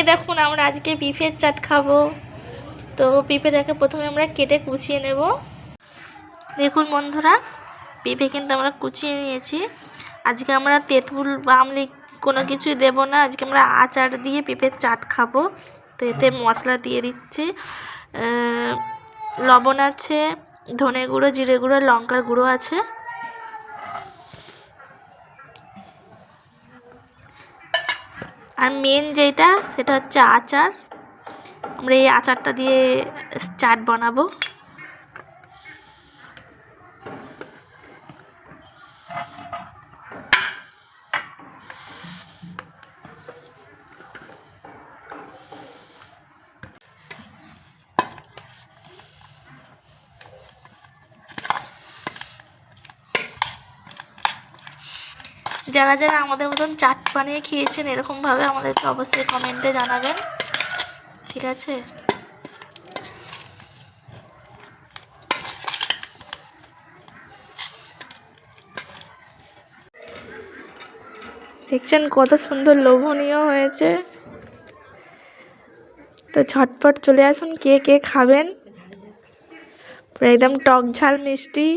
এই দেখুন আমরা আজকে পিঁপড়ের চাট খাবো। তো পিঁপড়েটাকে প্রথমে আমরা কেটে কুচিয়ে নেব। দেখুন বন্ধুরা, পেঁপে কিন্তু আমরা কুচিয়ে নিয়েছি। আজকে আমরা তেঁতুল বা আমলি কোনো কিছুই দেব না, আজকে আমরা আচার দিয়ে পেঁপের চাট খাবো। তো এতে মশলা দিয়ে দিচ্ছি, লবণ আছে, ধনে গুঁড়ো, জিরে গুঁড়ো, লঙ্কার গুঁড়ো আছে। আর মেন যেটা সেটা হচ্ছে আচার। আমরা এই আচারটা দিয়ে চাট বানাবো। যারা যারা আমাদের মতন চাট বানিয়ে খেয়েছেন এরকমভাবে আমাদেরকে অবশ্যই কমেন্টে জানাবেন, ঠিক আছে? দেখছেন কত সুন্দর লোভনীয় হয়েছে। তো ঝটপট চলে আসুন, কে কে খাবেন। পুরো একদম টক ঝাল মিষ্টি।